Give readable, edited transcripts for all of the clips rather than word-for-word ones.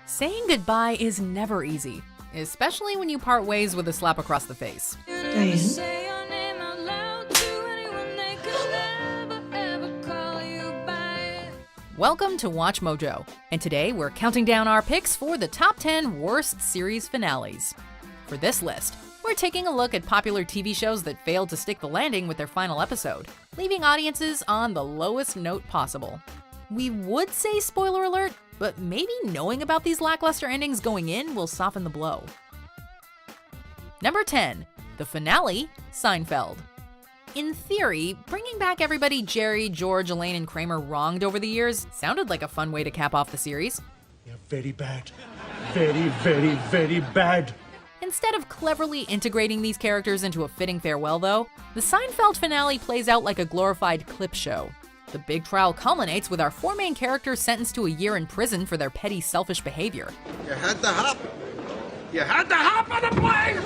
Saying goodbye is never easy, especially when you part ways with a slap across the face. Welcome to WatchMojo, and today we're counting down our picks for the top 10 worst series finales. For this list, we're taking a look at popular TV shows that failed to stick the landing with their final episode, leaving audiences on the lowest note possible. We would say spoiler alert, but maybe knowing about these lackluster endings going in will soften the blow. Number 10, the finale, Seinfeld. In theory, bringing back everybody Jerry, George, Elaine, and Kramer wronged over the years sounded like a fun way to cap off the series. You're very bad. Very, very, very bad. Instead of cleverly integrating these characters into a fitting farewell, though, the Seinfeld finale plays out like a glorified clip show. The big trial culminates with our four main characters sentenced to a year in prison for their petty, selfish behavior. You had to hop. You had to hop on the plane!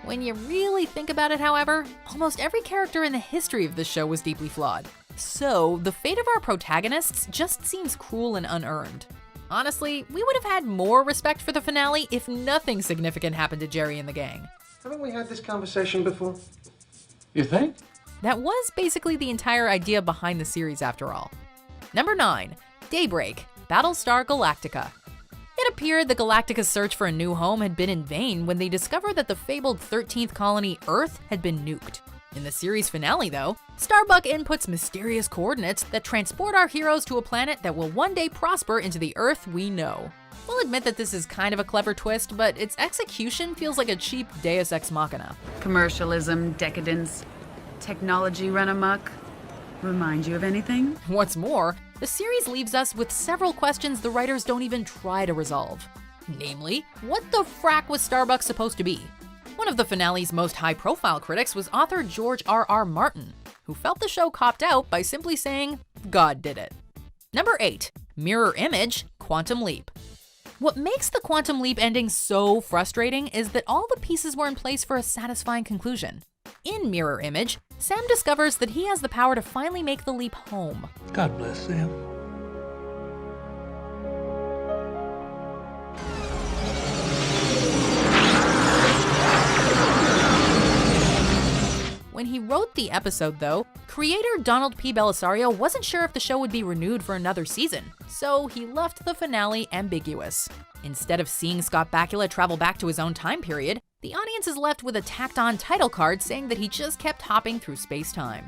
When you really think about it, however, almost every character in the history of this show was deeply flawed. So, the fate of our protagonists just seems cruel and unearned. Honestly, we would have had more respect for the finale if nothing significant happened to Jerry and the gang. Haven't we had this conversation before? You think? That was basically the entire idea behind the series after all. Number 9, Daybreak, Battlestar Galactica. It appeared the Galactica's search for a new home had been in vain when they discovered that the fabled 13th colony, Earth, had been nuked. In the series finale, though, Starbuck inputs mysterious coordinates that transport our heroes to a planet that will one day prosper into the Earth we know. We'll admit that this is kind of a clever twist, but its execution feels like a cheap Deus Ex Machina. Commercialism, decadence, technology run amok. Remind you of anything? What's more, the series leaves us with several questions the writers don't even try to resolve. Namely, what the frack was Starbuck supposed to be? One of the finale's most high-profile critics was author George R.R. Martin, who felt the show copped out by simply saying, God did it. Number 8, Mirror Image, Quantum Leap. What makes the Quantum Leap ending so frustrating is that all the pieces were in place for a satisfying conclusion. In Mirror Image, Sam discovers that he has the power to finally make the leap home. God bless Sam. When he wrote the episode, though, creator Donald P. Bellisario wasn't sure if the show would be renewed for another season, so he left the finale ambiguous. Instead of seeing Scott Bakula travel back to his own time period, the audience is left with a tacked-on title card saying that he just kept hopping through space-time.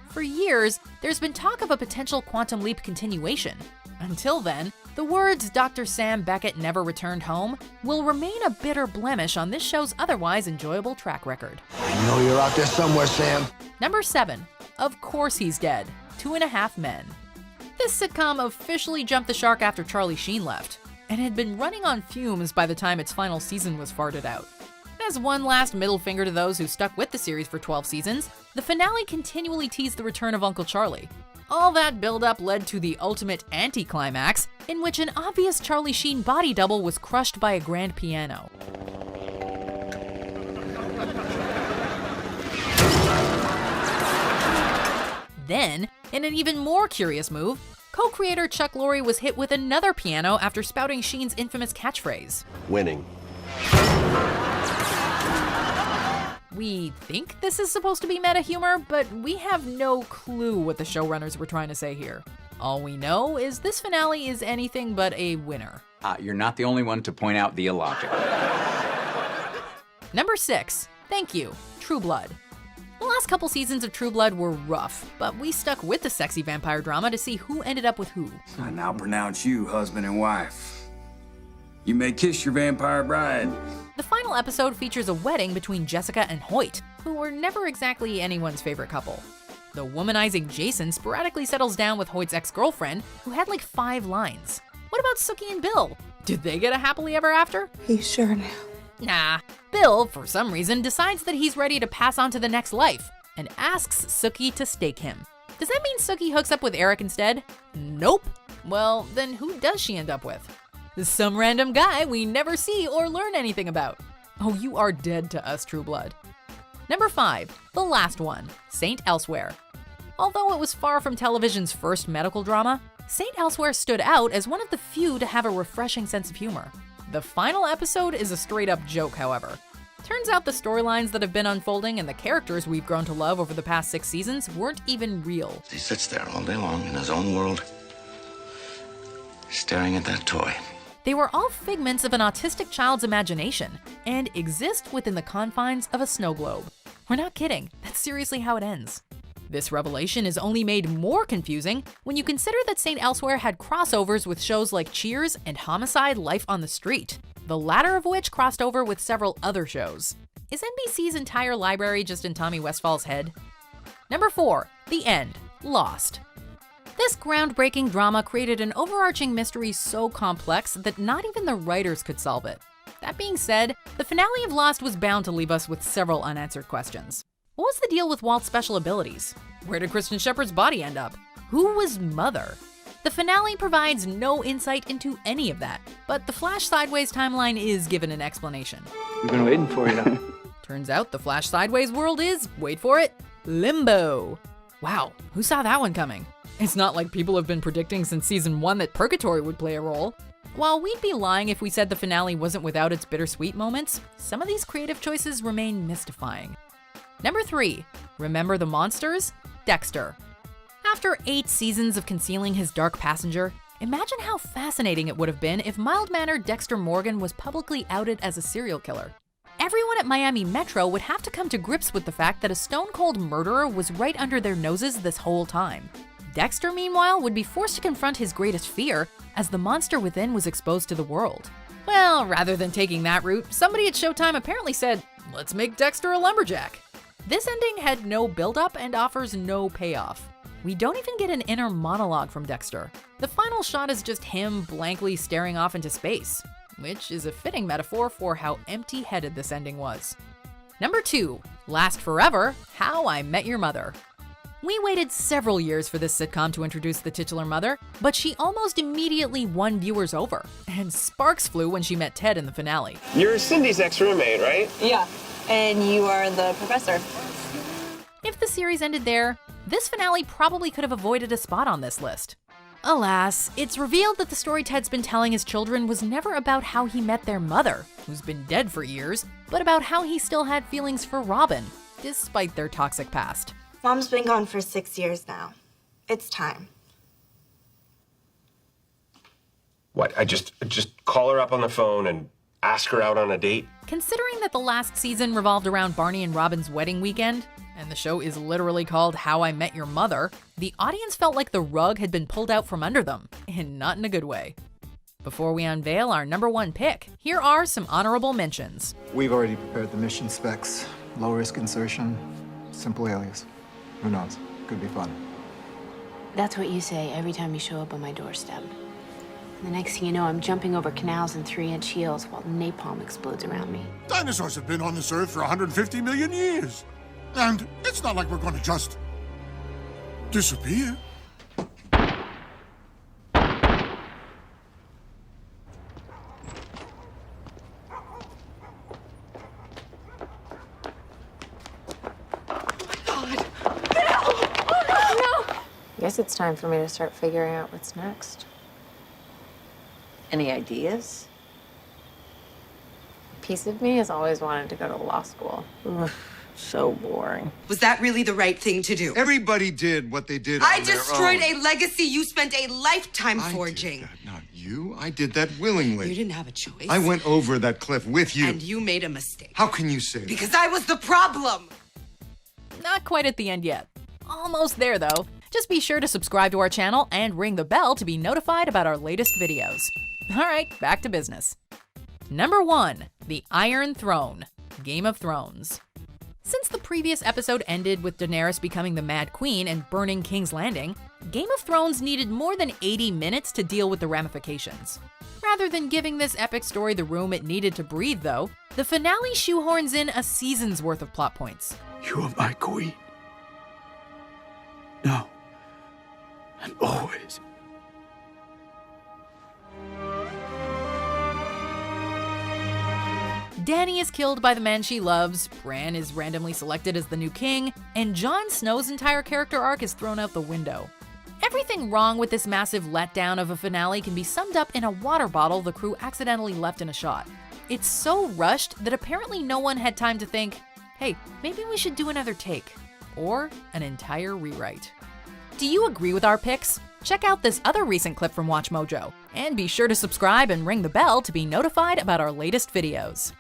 For years, there's been talk of a potential Quantum Leap continuation. Until then, the words Dr. Sam Beckett never returned home will remain a bitter blemish on this show's otherwise enjoyable track record. I know you're out there somewhere, Sam. Number 7, Of Course He's Dead, 2.5 Men. This sitcom officially jumped the shark after Charlie Sheen left, and had been running on fumes by the time its final season was farted out. As one last middle finger to those who stuck with the series for 12 seasons, the finale continually teased the return of Uncle Charlie. All that build-up led to the ultimate anticlimax, in which an obvious Charlie Sheen body double was crushed by a grand piano. Then, in an even more curious move, co-creator Chuck Lorre was hit with another piano after spouting Sheen's infamous catchphrase. Winning. We think this is supposed to be meta humor, but we have no clue what the showrunners were trying to say here. All we know is this finale is anything but a winner. You're not the only one to point out the illogic. Number 6, Thank You, True Blood. The last couple seasons of True Blood were rough, but we stuck with the sexy vampire drama to see who ended up with who. I now pronounce you husband and wife. You may kiss your vampire bride. The final episode features a wedding between Jessica and Hoyt, who were never exactly anyone's favorite couple. The womanizing Jason sporadically settles down with Hoyt's ex-girlfriend, who had like 5 lines. What about Sookie and Bill? Did they get a happily ever after? He's sure now. Nah. Bill, for some reason, decides that he's ready to pass on to the next life, and asks Sookie to stake him. Does that mean Sookie hooks up with Eric instead? Nope. Well, then who does she end up with? Some random guy we never see or learn anything about. Oh, you are dead to us, True Blood. Number 5, the last one, Saint Elsewhere. Although it was far from television's first medical drama, St. Elsewhere stood out as one of the few to have a refreshing sense of humor. The final episode is a straight-up joke, however. Turns out the storylines that have been unfolding and the characters we've grown to love over the past 6 seasons weren't even real. He sits there all day long in his own world, staring at that toy. They were all figments of an autistic child's imagination and exist within the confines of a snow globe. We're not kidding, that's seriously how it ends. This revelation is only made more confusing when you consider that St. Elsewhere had crossovers with shows like Cheers and Homicide: Life on the Street, the latter of which crossed over with several other shows. Is NBC's entire library just in Tommy Westfall's head? Number 4, The End, Lost. This groundbreaking drama created an overarching mystery so complex that not even the writers could solve it. That being said, the finale of Lost was bound to leave us with several unanswered questions. What was the deal with Walt's special abilities? Where did Kristen Shepherd's body end up? Who was Mother? The finale provides no insight into any of that, but the Flash Sideways timeline is given an explanation. We've been waiting for you now. Turns out the Flash Sideways world is, wait for it, limbo. Wow, who saw that one coming? It's not like people have been predicting since season 1 that Purgatory would play a role. While we'd be lying if we said the finale wasn't without its bittersweet moments, some of these creative choices remain mystifying. Number 3, remember the monsters? Dexter. After 8 seasons of concealing his dark passenger, imagine how fascinating it would have been if mild-mannered Dexter Morgan was publicly outed as a serial killer. Everyone at Miami Metro would have to come to grips with the fact that a stone-cold murderer was right under their noses this whole time. Dexter, meanwhile, would be forced to confront his greatest fear as the monster within was exposed to the world. Well, rather than taking that route, somebody at Showtime apparently said, let's make Dexter a lumberjack. This ending had no build-up and offers no payoff. We don't even get an inner monologue from Dexter. The final shot is just him blankly staring off into space, which is a fitting metaphor for how empty-headed this ending was. Number 2, Last Forever, How I Met Your Mother. We waited several years for this sitcom to introduce the titular mother, but she almost immediately won viewers over, and sparks flew when she met Ted in the finale. You're Cindy's ex-roommate, right? Yeah, and you are the professor. If the series ended there, this finale probably could have avoided a spot on this list. Alas, it's revealed that the story Ted's been telling his children was never about how he met their mother, who's been dead for years, but about how he still had feelings for Robin, despite their toxic past. Mom's been gone for 6 years now. It's time. What, I just call her up on the phone and ask her out on a date? Considering that the last season revolved around Barney and Robin's wedding weekend, and the show is literally called How I Met Your Mother, the audience felt like the rug had been pulled out from under them, and not in a good way. Before we unveil our number 1 pick, here are some honorable mentions. We've already prepared the mission specs. Low-risk insertion, simple alias. Who knows? Could be fun. That's what you say every time you show up on my doorstep. And the next thing you know, I'm jumping over canals in 3-inch heels while napalm explodes around me. Dinosaurs have been on this earth for 150 million years. And it's not like we're going to just disappear. Guess it's time for me to start figuring out what's next. Any ideas? A piece of me has always wanted to go to law school. Ugh, so boring. Was that really the right thing to do? Everybody did what they did I on their destroyed own. a legacy you spent a lifetime forging. I did that, not you. I did that willingly. You didn't have a choice. I went over that cliff with you. And you made a mistake. How can you say that? Because I was the problem! Not quite at the end yet. Almost there though. Just be sure to subscribe to our channel and ring the bell to be notified about our latest videos. Alright, back to business. Number 1, The Iron Throne, Game of Thrones. Since the previous episode ended with Daenerys becoming the Mad Queen and burning King's Landing, Game of Thrones needed more than 80 minutes to deal with the ramifications. Rather than giving this epic story the room it needed to breathe though, the finale shoehorns in a season's worth of plot points. You are my queen. Now and always. Dany is killed by the man she loves, Bran is randomly selected as the new king, and Jon Snow's entire character arc is thrown out the window. Everything wrong with this massive letdown of a finale can be summed up in a water bottle the crew accidentally left in a shot. It's so rushed that apparently no one had time to think, hey, maybe we should do another take, or an entire rewrite. Do you agree with our picks? Check out this other recent clip from WatchMojo, and be sure to subscribe and ring the bell to be notified about our latest videos.